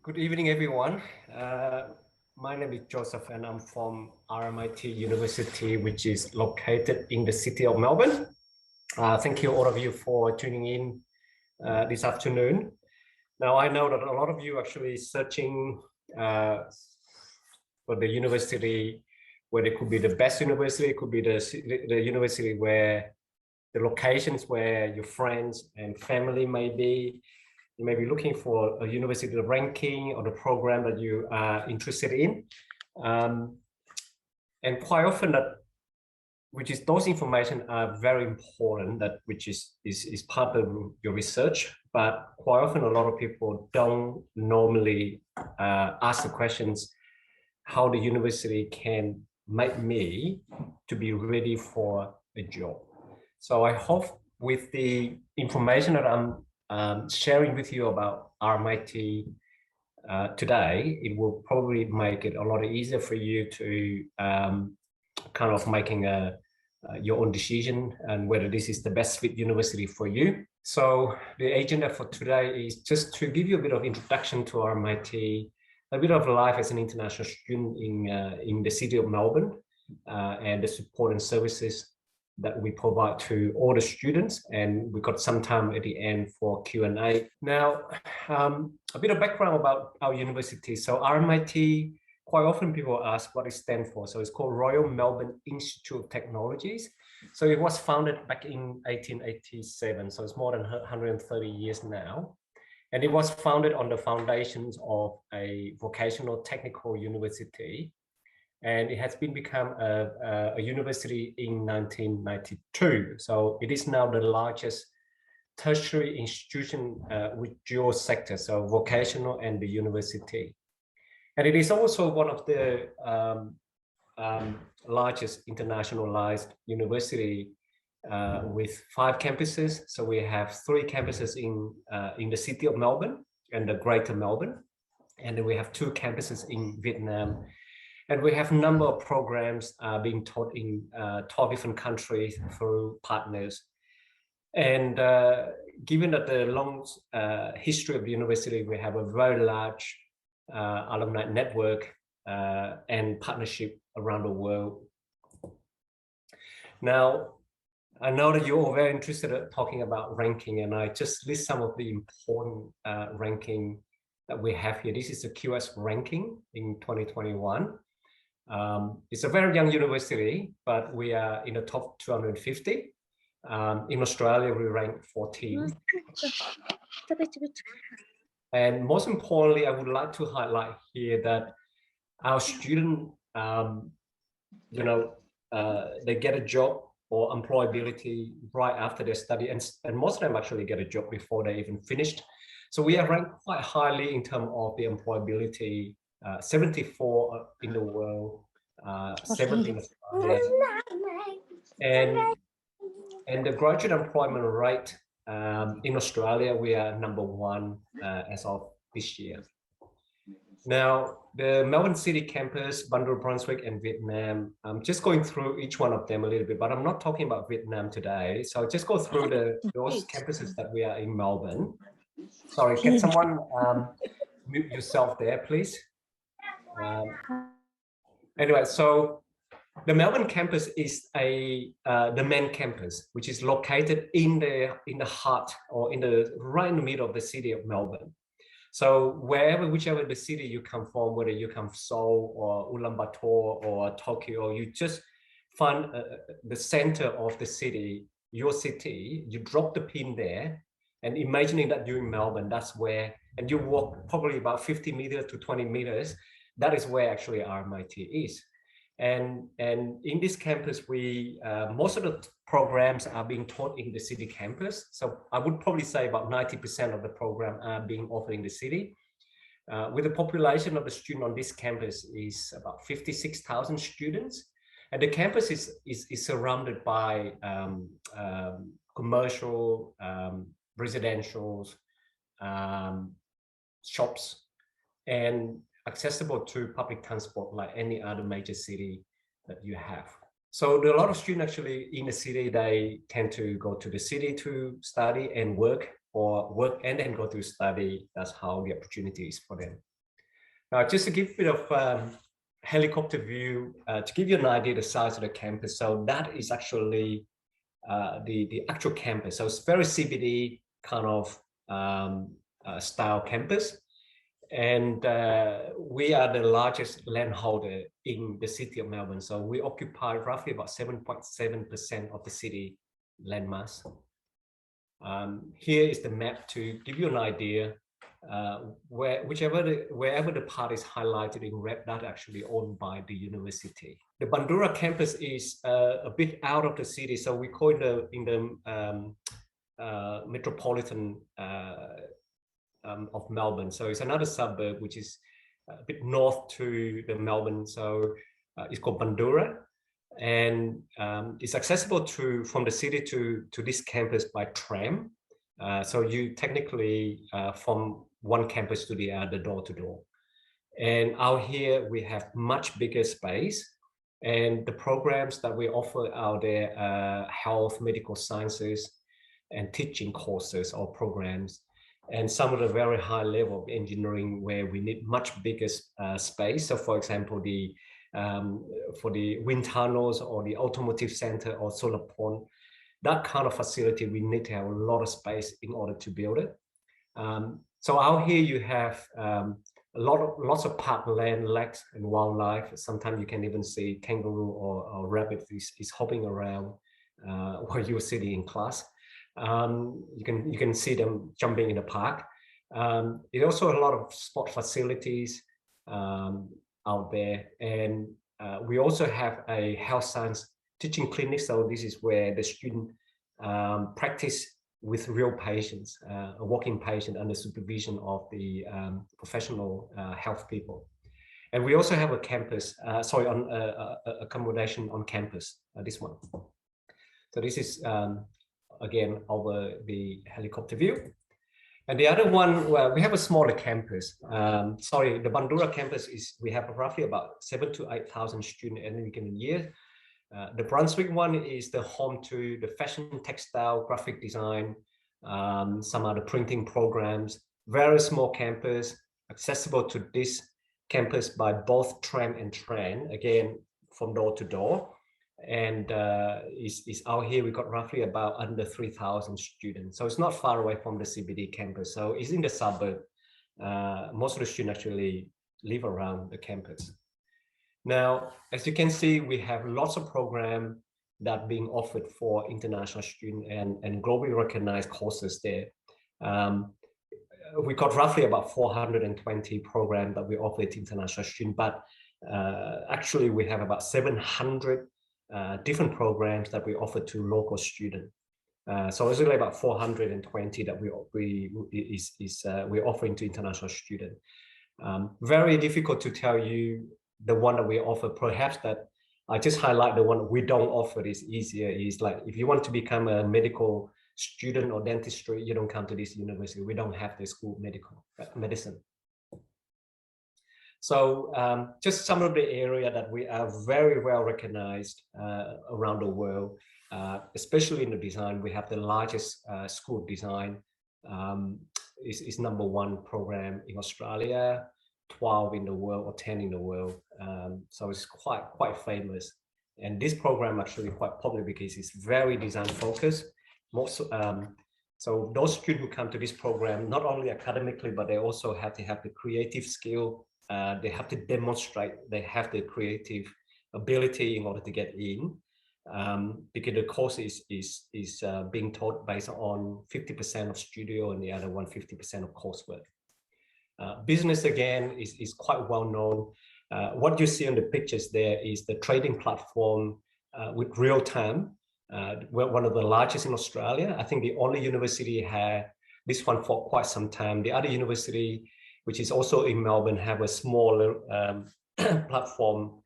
Good evening, everyone. My name is Joseph, and I'm from RMIT University, which is located in the city of Melbourne. Thank you, all of you, for tuning in this afternoon. Now, I know that a lot of you actually searching for the university where it could be the best university, it could be the university where the locations where your friends and family may be. You may be looking for a university ranking or the program that you are interested in. And quite often those information are very important, which is part of your research, but quite often a lot of people don't normally ask the questions, how the university can make me to be ready for a job. So I hope with the information that I'm sharing with you about RMIT today, it will probably make it a lot easier for you to kind of making your own decision and whether this is the best fit university for you. So the agenda for today is just to give you a bit of introduction to RMIT, a bit of life as an international student in the city of Melbourne, and the support and services that we provide to all the students, and we got some time at the end for Q&A. Now, a bit of background about our university. So RMIT, quite often people ask what it stands for. So it's called Royal Melbourne Institute of Technologies. So it was founded back in 1887. So it's more than 130 years now. And it was founded on the foundations of a vocational technical university. And it has become a university in 1992. So it is now the largest tertiary institution with dual sector, so vocational and the university. And it is also one of the largest internationalized university with 5 campuses. So we have 3 campuses in the city of Melbourne and the Greater Melbourne. And then we have 2 campuses in Vietnam. And we have a number of programs being taught in 12 different countries through partners. And given that the long history of the university, we have a very large alumni network and partnership around the world. Now, I know that you're all very interested in talking about ranking, and I just list some of the important ranking that we have here. This is the QS ranking in 2021. It's a very young university, but we are in the top 250. In Australia, we rank 14. And most importantly, I would like to highlight here that our students, they get a job or employability right after their study, and most of them actually get a job before they even finished. So we are ranked quite highly in terms of the employability. 74 in the world, 7 in Australia, and the graduate employment rate in Australia, we are number 1 as of this year. Now, the Melbourne City campus, Bandura, Brunswick, and Vietnam, I'm just going through each one of them a little bit, but I'm not talking about Vietnam today. So I'll just go through those campuses that we are in Melbourne. Sorry, can someone mute yourself there, please? Anyway, so the Melbourne campus is the main campus, which is located in the heart or right in the middle of the city of Melbourne. So whichever the city you come from, whether you come from Seoul or Ulaanbaatar or Tokyo, you just find the center of the city, your city, you drop the pin there, and imagining that you're in Melbourne, that's where, and you walk probably about 50 meters to 20 meters, that is where actually RMIT is. And in this campus, most of the programs are being taught in the city campus. So I would probably say about 90% of the program are being offered in the city. With the population of the student on this campus is about 56,000 students. And the campus is surrounded by commercial, residentials, shops, and accessible to public transport like any other major city that you have. So there are a lot of students actually in the city, they tend to go to the city to study and work, or work and then go to study. That's how the opportunity is for them. Now, just to give a bit of helicopter view, to give you an idea of the size of the campus. So that is actually the actual campus. So it's very CBD kind of style campus. And we are the largest landholder in the city of Melbourne. So we occupy roughly about 7.7% of the city landmass. Here is the map to give you an idea. Wherever the part is highlighted in red, that's actually owned by the university. The Bandura campus is a bit out of the city, so we call it in the metropolitan of Melbourne. So it's another suburb which is a bit north to the Melbourne. So it's called Bandura, and it's accessible from the city to this campus by tram. So you technically from one campus to the other, door to door. And out here we have much bigger space, and the programs that we offer out there are health, medical sciences, and teaching courses or programs, and some of the very high level of engineering where we need much bigger space. So for example, for the wind tunnels or the automotive center or solar pond, that kind of facility, we need to have a lot of space in order to build it. So out here you have lots of parkland, lakes, and wildlife. Sometimes you can even see kangaroo or rabbit is hopping around while you're sitting in class. You can see them jumping in the park. There's also a lot of sport facilities out there, and we also have a health science teaching clinic. So this is where the student practice with real patients, a walking patient under supervision of the professional health people. And we also have a campus, accommodation on campus, this one. So this is, again, over the helicopter view. And the other one, well, we have a smaller campus. The Bandura campus we have roughly about 7,000 to 8,000 students in any given year. The Brunswick one is the home to the fashion, textile, graphic design, some other printing programs. Very small campus, accessible to this campus by both tram and train, again, from door to door. And is out here, we've got roughly about under 3,000 students. So it's not far away from the CBD campus. So it's in the suburb. Most of the students actually live around the campus. Now, as you can see, we have lots of programs that are being offered for international students and globally recognized courses there. We got roughly about 420 programs that we offer to international students, but actually we have about 700 different programs that we offer to local students. So it's really about 420 that we're offering to international students. Very difficult to tell you the one that we offer. Perhaps that I just highlight the one that we don't offer is easier. Is like if you want to become a medical student or dentistry, you don't come to this university. We don't have the school medicine. So just some of the area that we are very well recognized around the world, especially in the design. We have the largest school of design. Is #1 program in Australia, 12 in the world or 10 in the world. So it's quite famous. And this program actually quite popular because it's very design focused. So those students who come to this program, not only academically, but they also have to have the creative skill. They have to demonstrate they have the creative ability in order to get in. Because the course is being taught based on 50% of studio and the other 50% of coursework. Business, again, is quite well known. What you see on the pictures there is the trading platform with real time. We're one of the largest in Australia. I think the only university had this one for quite some time. The other university, which is also in Melbourne, have a smaller platform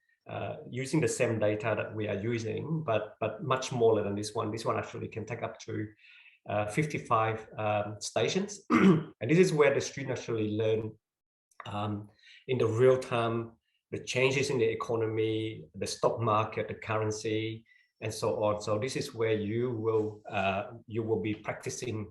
using the same data that we are using, but much smaller than this one. This one actually can take up to 55 stations. And this is where the students actually learn in the real time, the changes in the economy, the stock market, the currency, and so on. So this is where you will be practicing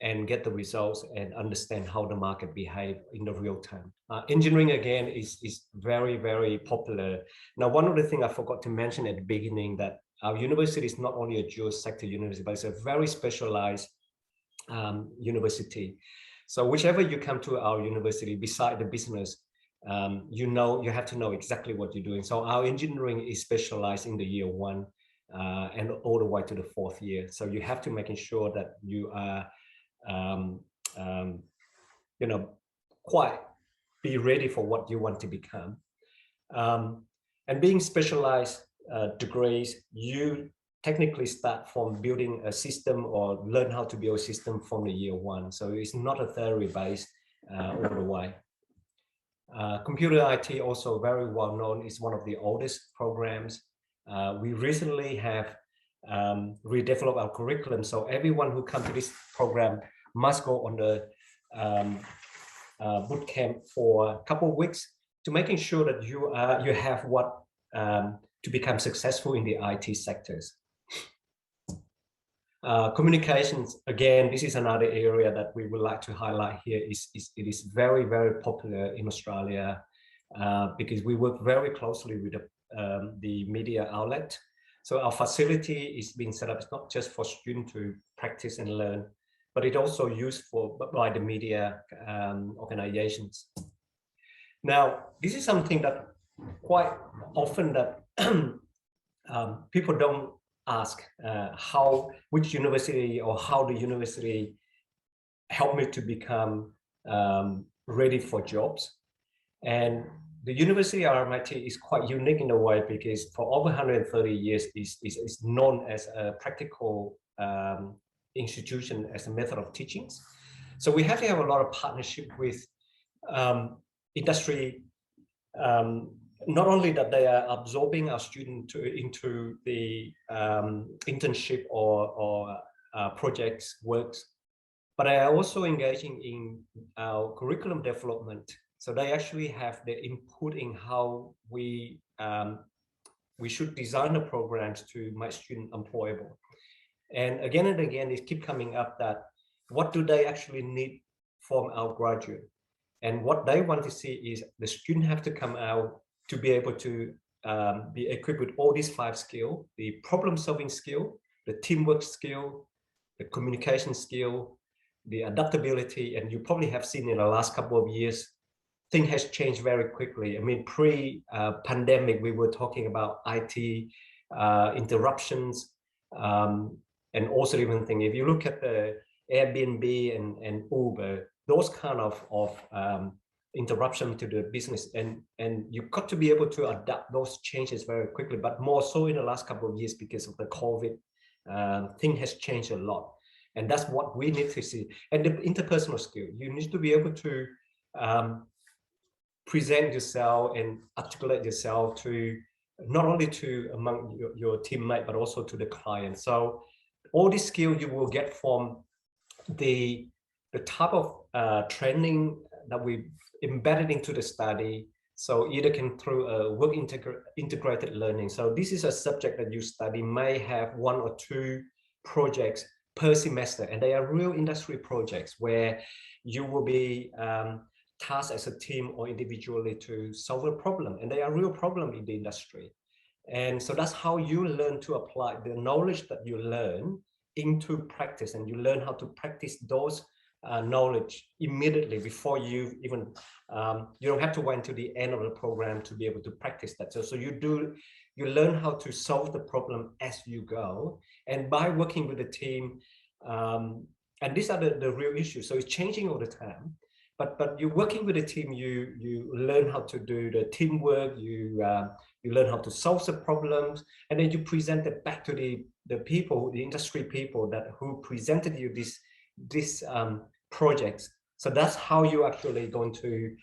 and get the results and understand how the market behave in the real time. Engineering, again, is very, very popular. Now, one of the things I forgot to mention at the beginning, that our university is not only a dual sector university, but it's a very specialized university. So whichever you come to our university, beside the business, you have to know exactly what you're doing. So our engineering is specialized in the year 1 and all the way to the 4th year. So you have to making sure that you are quite be ready for what you want to become. And being specialized degrees, you technically start from building a system or learn how to build a system from the year 1. So it's not a theory based all the way. Computer IT, also very well known, is one of the oldest programs. We recently have redeveloped our curriculum, so everyone who comes to this program must go on the boot camp for a couple of weeks to making sure that you have what to become successful in the IT sectors. Communications, again, this is another area that we would like to highlight here. It is very, very popular in Australia because we work very closely with the media outlet. So our facility is being set up. It's not just for students to practice and learn, but it also used by the media organizations. Now, this is something that quite often that people don't ask which university or how the university helped me to become ready for jobs. And the University of RMIT is quite unique in a way because for over 130 years is known as a practical institution as a method of teaching. So we have to have a lot of partnership with industry. Not only that they are absorbing our students into the internship or projects works, but they are also engaging in our curriculum development. So they actually have the input in how we should design the programs to make students employable. And again, it keeps coming up that what do they actually need from our graduate? And what they want to see is the student have to come out to be able to be equipped with all these 5 skills: the problem-solving skill, the teamwork skill, the communication skill, the adaptability. And you probably have seen in the last couple of years, things has changed very quickly. I mean, pre-pandemic, we were talking about IT interruptions, and also even thing. If you look at the Airbnb and Uber, those kind of interruption to the business, and you've got to be able to adapt those changes very quickly, but more so in the last couple of years because of the COVID, thing has changed a lot. And that's what we need to see. And the interpersonal skill, you need to be able to present yourself and articulate yourself to not only to among your teammate, but also to the client. So all these skills you will get from the type of training that we embedded into the study. So either through a work integrated learning. So this is a subject that you study may have 1 or 2 projects per semester, and they are real industry projects where you will be tasked as a team or individually to solve a problem, and they are real problem in the industry. And so that's how you learn to apply the knowledge that you learn into practice, and you learn how to practice those knowledge immediately before you even you don't have to wait until the end of the program to be able to practice that. So you learn how to solve the problem as you go, and by working with the team, and these are the real issues. So it's changing all the time, but you're working with a team, you learn how to do the teamwork, you learn how to solve the problems, and then you present it back to the people, the industry people who presented you this projects. So that's how you actually going to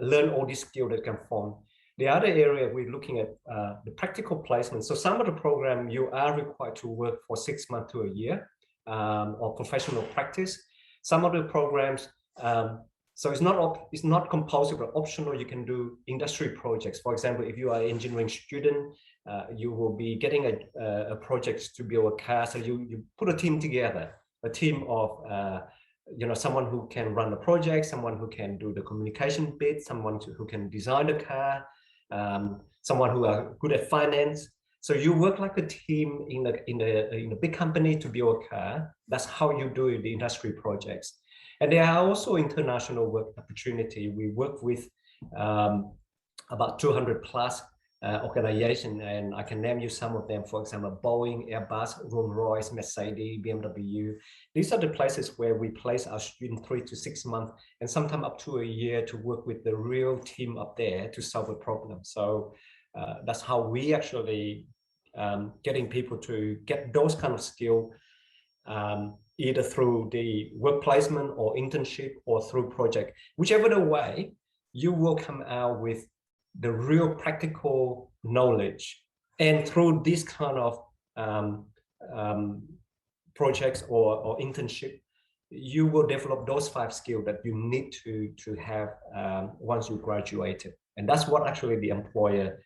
learn all these skills that can form. The other area we're looking at the practical placement. So some of the program you are required to work for 6 months to a year or professional practice. Some of the programs, so it's not compulsory but optional. You can do industry projects. For example, if you are an engineering student, you will be getting a project to build a car. So you put a team together a team of someone who can run the project, someone who can do the communication bit, someone who can design the car, someone who are good at finance. So you work like a team in a big company to build a car. That's how you do the industry projects. And there are also international work opportunity. We work with about 200 plus organizations, and I can name you some of them. For example, Boeing, Airbus, Rolls-Royce, Mercedes, BMW. These are the places where we place our students 3 to 6 months and sometimes up to a year to work with the real team up there to solve a problem. So that's how we actually getting people to get those kind of skills, either through the work placement or internship or through project. Whichever the way, you will come out with the real practical knowledge. And through this kind of projects or internship, you will develop those 5 skills that you need to have once you graduated. And that's what actually the employer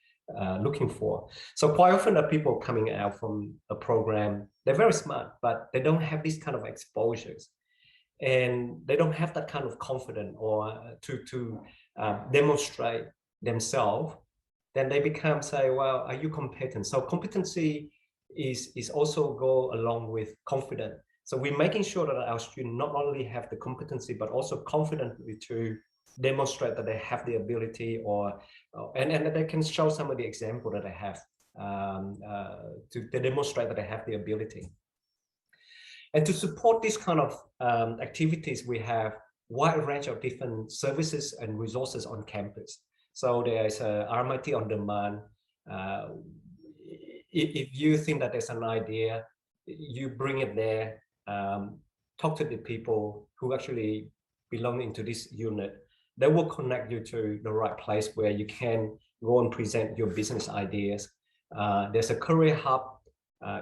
looking for. So quite often the people coming out from a program, they're very smart, but they don't have these kind of exposures. And they don't have that kind of confidence or to demonstrate themselves. Then they become say, well, are you competent? So competency is also go along with confidence. So we're making sure that our students not only have the competency, but also confidently to demonstrate that they have the ability and that they can show some of the example that they have to demonstrate that they have the ability. And to support this kind of activities, we have a wide range of different services and resources on campus. So there's a RMIT on demand. If you think that there's an idea, you bring it there, talk to the people who actually belong into this unit. They will connect you to the right place where you can go and present your business ideas. There's a career hub.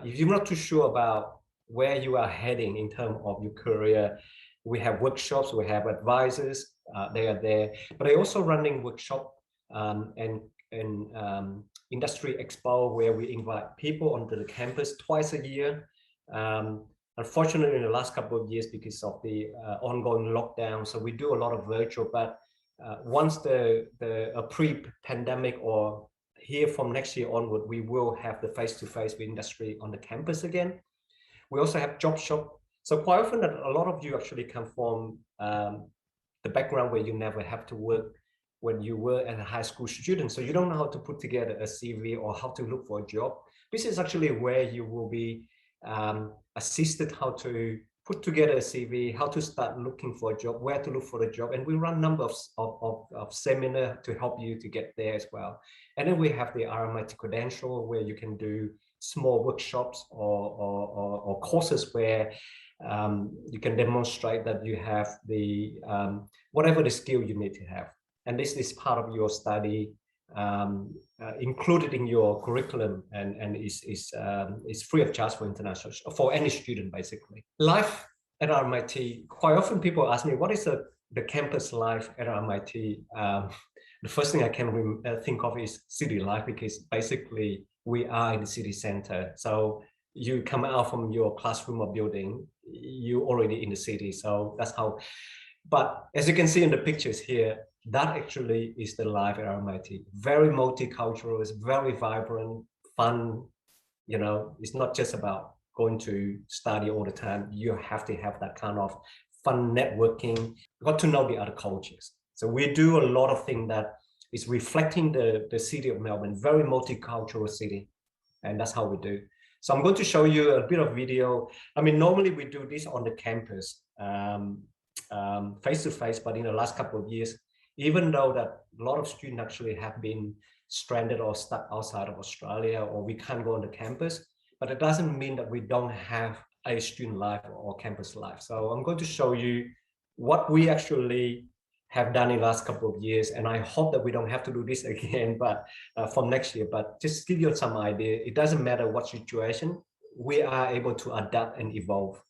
If you're not too sure about where you are heading in terms of your career, we have workshops, we have advisors, they are there. But they're also running workshop and industry expo where we invite people onto the campus twice a year. Unfortunately, in the last couple of years, because of the ongoing lockdown, so we do a lot of virtual, but once the pre-pandemic or here from next year onward, we will have the face-to-face with industry on the campus again. We also have job shop. So quite often that a lot of you actually come from the background where you never have to work when you were a high school student. So you don't know how to put together a CV or how to look for a job. This is actually where you will be assisted how to put together a CV, how to start looking for a job, where to look for a job. And we run numbers of seminars to help you to get there as well. And then we have the RMIT credential where you can do small workshops or courses where you can demonstrate that you have the whatever the skill you need to have. And this is part of your study, included in your curriculum, and is free of charge for international, for any student basically. Life at RMIT, quite often people ask me, what is the campus life at RMIT? The first thing I can think of is city life, because basically we are in the city center. So you come out from your classroom or building, you already in the city. So that's how, but as you can see in the pictures here, that actually is the life at RMIT. Very multicultural, it's very vibrant, fun. You know, it's not just about going to study all the time. You have to have that kind of fun networking, got to know the other cultures. So we do a lot of things that is reflecting the city of Melbourne, very multicultural city. And that's how we do. So I'm going to show you a bit of video. I mean, normally we do this on the campus, face-to-face, but in the last couple of years, even though that a lot of students actually have been stranded or stuck outside of Australia, or we can't go on the campus, but it doesn't mean that we don't have a student life or campus life. So I'm going to show you what we actually have done in the last couple of years, and I hope that we don't have to do this again, but from next year. But just give you some idea, it doesn't matter what situation, we are able to adapt and evolve.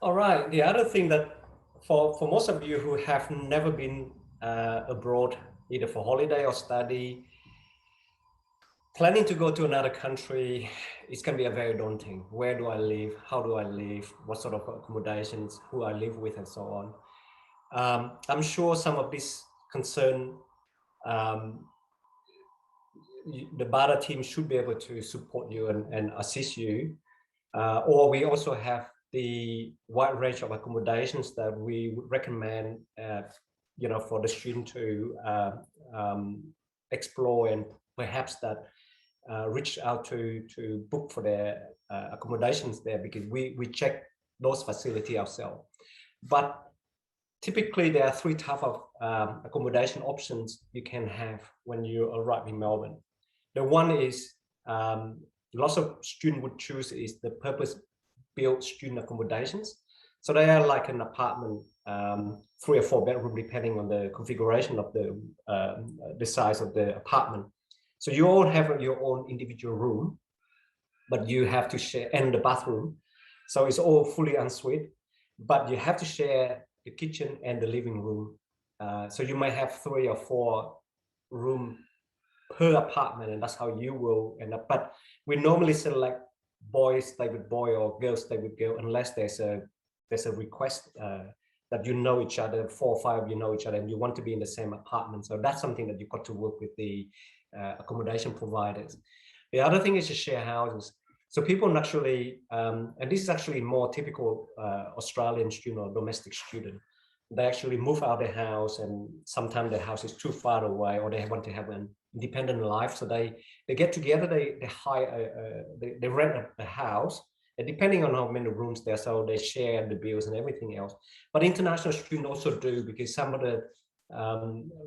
All right. The other thing that for most of you who have never been abroad, either for holiday or study, planning to go to another country is going to be a very daunting. Where do I live? How do I live? What sort of accommodations? Who I live with, and so on. I'm sure some of this concern, the Bada team should be able to support you and assist you. Or we also have the wide range of accommodations that we would recommend, for the student to explore, and perhaps that reach out to book for their accommodations there, because we check those facilities ourselves. But typically there are three types of accommodation options you can have when you arrive in Melbourne. The one is lots of students would choose is the purpose-built student accommodations. So they are like an apartment, 3 or 4 bedroom, depending on the configuration of the size of the apartment. So you all have your own individual room, but you have to share, and the bathroom. So it's all fully en suite, but you have to share the kitchen and the living room. So you might have 3 or 4 rooms per apartment, and that's how you will end up. But we normally select boys stay with boy or girls stay with girl, unless there's a request that you know each other, 4 or 5 you know each other, and you want to be in the same apartment. So that's something that you've got to work with the accommodation providers. The other thing is to share houses. So people naturally, and this is actually more typical Australian student or domestic student, they actually move out of their house, and sometimes their house is too far away, or they want to have an independent life. So they get together, they hire, they rent a house, and depending on how many rooms there, so they share the bills and everything else. But international students also do, because some of the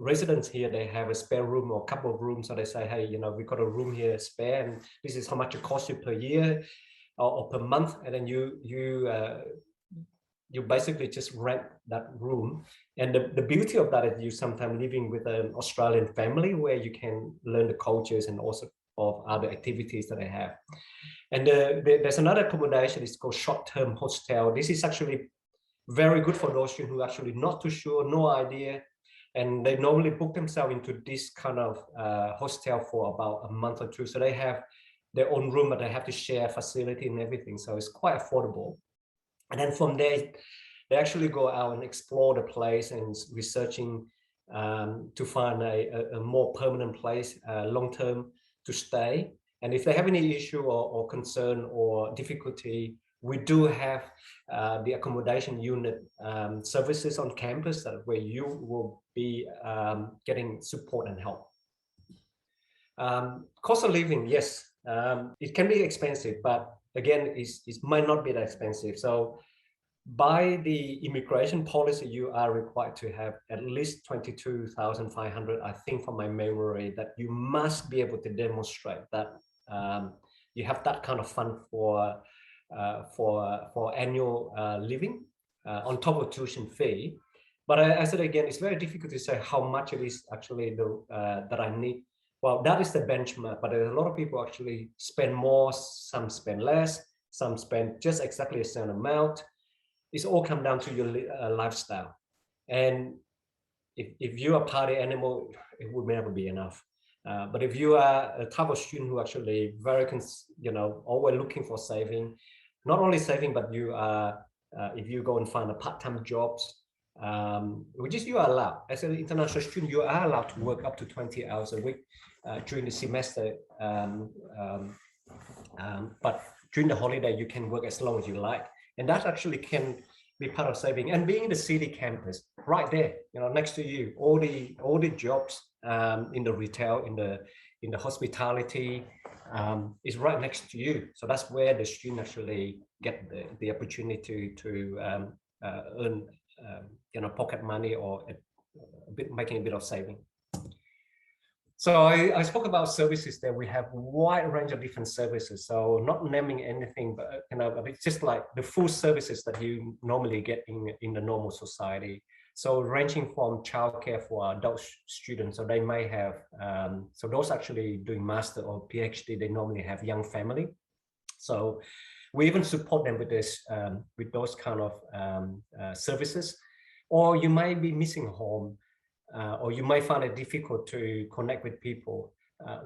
residents here, they have a spare room or a couple of rooms, so they say, hey, we've got a room here spare, and this is how much it costs you per year or per month, and then you basically just rent that room. And the beauty of that is you sometimes living with an Australian family, where you can learn the cultures and also of other activities that they have. And there's another accommodation, it's called short-term hostel. This is actually very good for those students who are actually not too sure, no idea, and they normally book themselves into this kind of hostel for about a month or 2. So they have their own room, but they have to share facility and everything. So it's quite affordable. And then from there, they actually go out and explore the place and researching to find a more permanent place, long-term to stay. And if they have any issue or concern or difficulty, we do have the accommodation unit services on campus where you will be getting support and help. Cost of living, yes, it can be expensive, but again, it might not be that expensive. So by the immigration policy, you are required to have at least 22,500, I think from my memory, that you must be able to demonstrate that you have that kind of fund for annual living on top of tuition fee. But I said again, it's very difficult to say how much it is actually that I need. Well, that is the benchmark, but a lot of people actually spend more, some spend less, some spend just exactly the same amount. It's all come down to your lifestyle. And if you're a party animal, it would never be enough. But if you are a type of student who actually very, always looking for saving, not only saving, but you are, if you go and find a part-time jobs, which is you are allowed. As an international student, you are allowed to work up to 20 hours a week during the semester. But during the holiday, you can work as long as you like. And that actually can be part of saving. And being in the city campus, right there, next to you, all the jobs in the retail, in the hospitality, is right next to you. So that's where the student actually get the opportunity to earn, pocket money or making a bit of saving. So I spoke about services there. We have a wide range of different services. So not naming anything, but it's just like the full services that you normally get in the normal society. So ranging from childcare for adult students. So they may have, so those actually doing master or PhD, they normally have young family. So We even support them with this, with those kind of services. Or you might be missing home, or you might find it difficult to connect with people.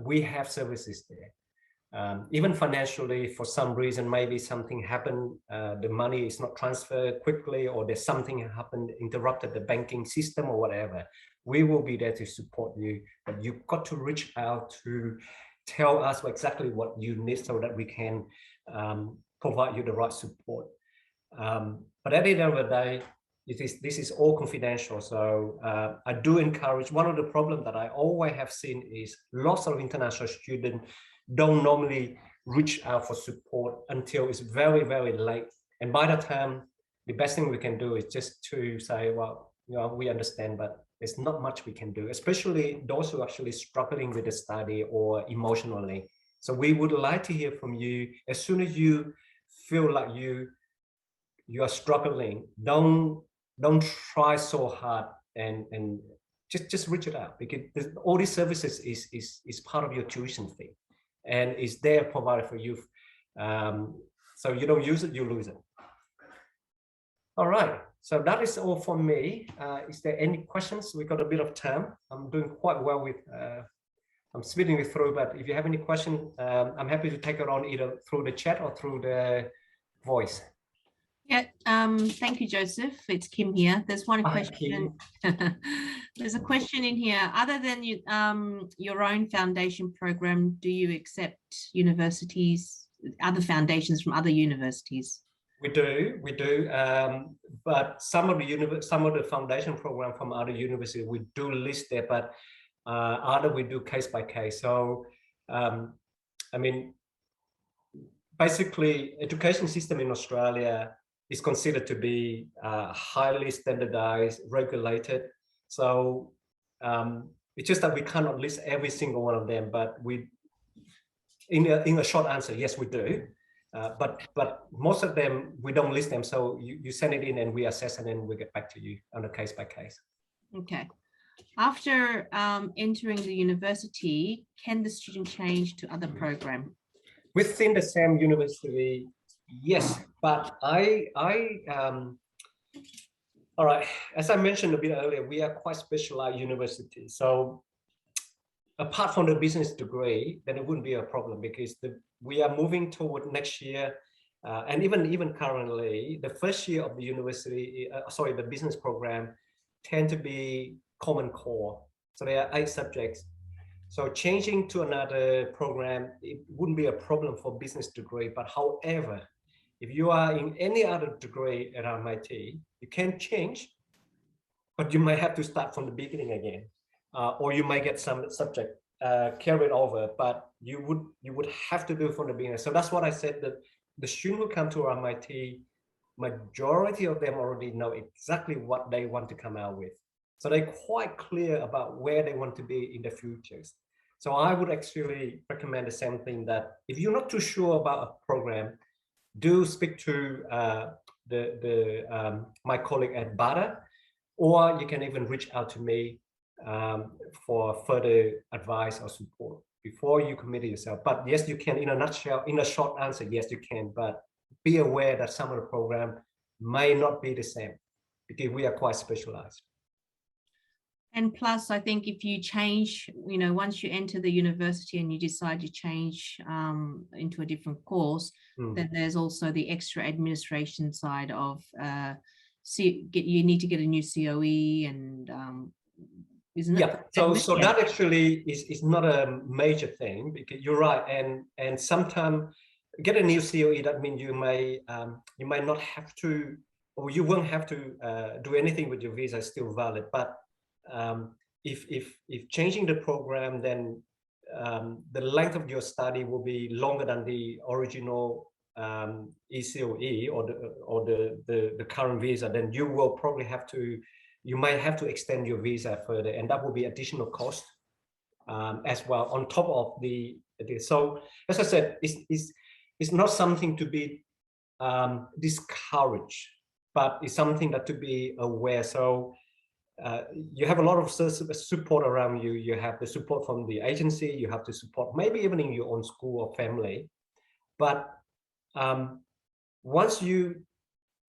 We have services there. Even financially, for some reason, maybe something happened, the money is not transferred quickly, or there's something happened, interrupted the banking system or whatever. We will be there to support you, but you've got to reach out to tell us exactly what you need so that we can provide you the right support. But at the end of the day, this is all confidential. So I do encourage, one of the problems that I always have seen is lots of international students don't normally reach out for support until it's very, very late. And by the time, the best thing we can do is just to say, well, you know, we understand, but there's not much we can do, especially those who are actually struggling with the study or emotionally. So we would like to hear from you. As soon as you feel like you are struggling, don't try so hard and just reach it out, because all these services is part of your tuition fee. And is there provided for you. So you don't use it, you lose it. All right, so that is all for me. Is there any questions? We got a bit of time. I'm doing quite well with, I'm speeding it through, but if you have any question, I'm happy to take it on either through the chat or through the voice. Yeah, thank you, Joseph. It's Kim here. There's one question. There's a question in here. Other than your own foundation program, do you accept universities, other foundations from other universities? We do. But some of the foundation program from other universities, we do list there, but other we do case by case. So, I mean, basically, education system in Australia is considered to be highly standardized, regulated. So it's just that we cannot list every single one of them, but we, in a short answer, yes, we do. But most of them, we don't list them. So you send it in and we assess and then we get back to you on a case by case. Okay. After entering the university, can the student change to other program? Within the same university, yes, but all right, as I mentioned a bit earlier, we are quite specialized university. So apart from the business degree, then it wouldn't be a problem, because we are moving toward next year. And even currently, the first year of the university, the business program tend to be common core. So there are 8 subjects. So changing to another program, it wouldn't be a problem for business degree. But however, if you are in any other degree at RMIT, you can change, but you might have to start from the beginning again, or you might get some subject carried over, but you would have to do from the beginning. So that's what I said, that the students who come to RMIT, majority of them already know exactly what they want to come out with. So they're quite clear about where they want to be in the futures. So I would actually recommend the same thing, that if you're not too sure about a program, do speak to my colleague at Bada, or you can even reach out to me for further advice or support before you commit yourself. But yes, you can, in a nutshell, in a short answer, yes, you can, but be aware that some of the program may not be the same, because we are quite specialized. And plus, I think if you change, you know, once you enter the university and you decide to change into a different course, then there's also the extra administration side of you need to get a new COE, and isn't it? Yeah, so that actually is not a major thing, because you're right, and sometimes get a new COE, that means you might not have to, or you won't have to do anything with your visa, is still valid. But if changing the program, then the length of your study will be longer than the original ECOE or the current visa, then you will probably have to, you might have to extend your visa further, and that will be additional cost as well on top of the. So as I said, it's not something to be discouraged, but it's something that to be aware. So you have a lot of support around you. You have the support from the agency, you have the support maybe even in your own school or family, but once you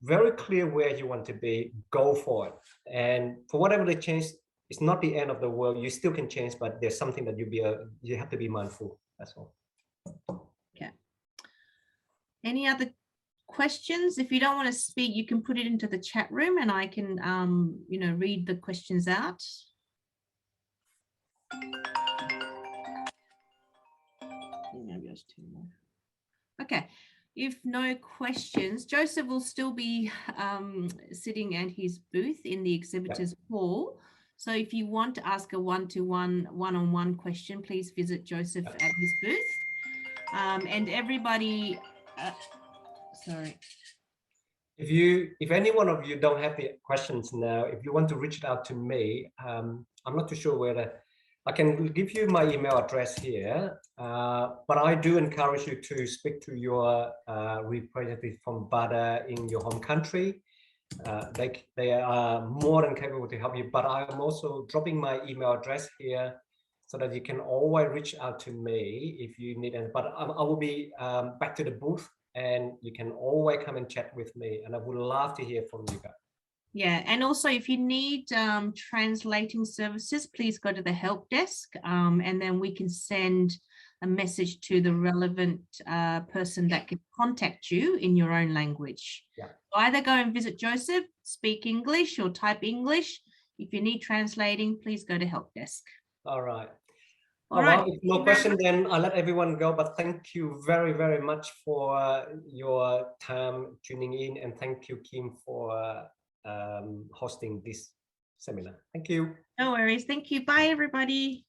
very clear where you want to be, go for it. And for whatever they change, it's not the end of the world. You still can change, but there's something that you have to be mindful. That's all. Yeah. Any other questions? If you don't want to speak, you can put it into the chat room and I can, you know, read the questions out. Maybe there's 2 more. Okay. If no questions, Joseph will still be sitting at his booth in the exhibitors hall. So if you want to ask a one-on-one question, please visit Joseph at his booth. And everybody, sorry. If any one of you don't have the questions now, if you want to reach out to me, I'm not too sure whether I can give you my email address here, but I do encourage you to speak to your representative from Bada in your home country. They are more than capable to help you, but I'm also dropping my email address here so that you can always reach out to me if you need it. But I will be back to the booth and you can always come and chat with me, and I would love to hear from you guys. Yeah, and also if you need translating services, please go to the help desk and then we can send a message to the relevant person that can contact you in your own language. Yeah. Either go and visit Joseph, speak English or type English. If you need translating, please go to help desk. All right. All right. Well, if no question, then I'll let everyone go. But thank you very, very much for your time tuning in, and thank you, Kim, for hosting this seminar. Thank you. No worries. Thank you. Bye, everybody.